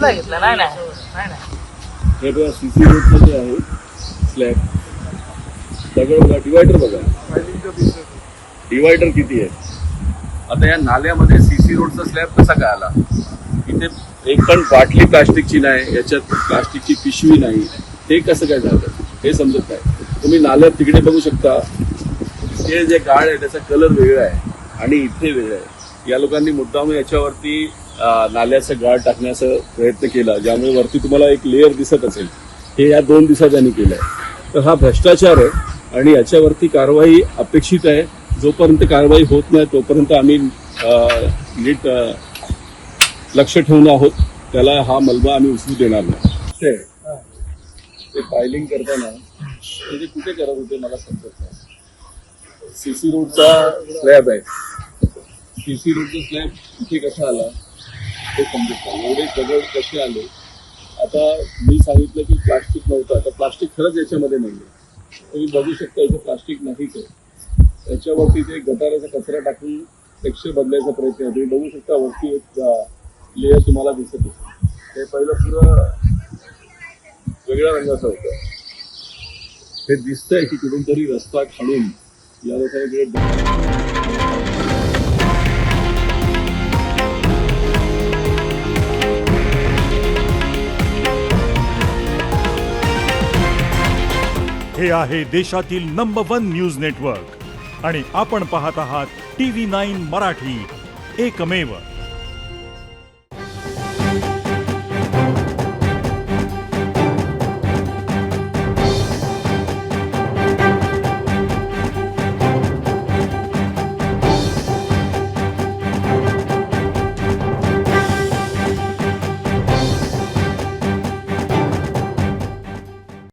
नाही घेतलं. नाही नाही नाही नाही. हे बघा सीसी रोडचं जे आहे स्लॅब दगड बघा, डिवायडर बघा, डिवायडर किती आहे. आता या नाल्यामध्ये सीसी रोडचा स्लॅब कसा काय आला. इथे एक पण बाटली प्लास्टिकची नाही, याच्यात प्लास्टिकची पिशवी नाही, हे कसं काय झालं हे समजत नाही. तुम्ही नाल्यात तिकडे बघू शकता, हे जे गाळ आहे त्याचा कलर वेगळा आहे आणि इथे वेगळा आहे. या लोकांनी मुद्दाम याच्यावरती नाल्याचा गाळ टाकण्याचा प्रयत्न केला, ज्यामुळे वरती तुम्हाला एक लेअर दिसत असेल. हे या 2 दिवसात त्यांनी केलंय. तर हा भ्रष्टाचार आहे आणि याच्यावरती कारवाई अपेक्षित आहे. जोपर्यंत कारवाई होत नाही तोपर्यंत आम्ही नीट लक्ष ठेवून आहोत. त्याला हा मलबा आम्ही उचलू देणार नाही. ते फायलिंग करताना ते कुठे करत होते मला समजत नाही. सीसी रोडचा स्लॅब आहे, सीसी रोडचा स्लॅब इथे कसा आला ते समजत नाही. एवढे दगड कसे आले. आता मी सांगितलं की प्लास्टिक नव्हतं, आता प्लास्टिक खरंच याच्यामध्ये नाही आहे. तुम्ही बघू शकता इथे प्लास्टिक नाहीच आहे. त्याच्यावरती ते गटाराचा कचरा टाकून टेक्स्चर बदलायचा प्रयत्न आहे. तुम्ही बघू शकता वरती एक लेअर तुम्हाला दिसत असेल. ते पहिलं पुरं वेगळ्या रंगाचं होतं. हे दिसतंय की कुठून तरी रस्ता खाणून या लोकांकडे. हे आहे देशातील नंबर 1 न्यूज नेटवर्क आणि आपण पाहत आहात TV9 मराठी, एकमेव.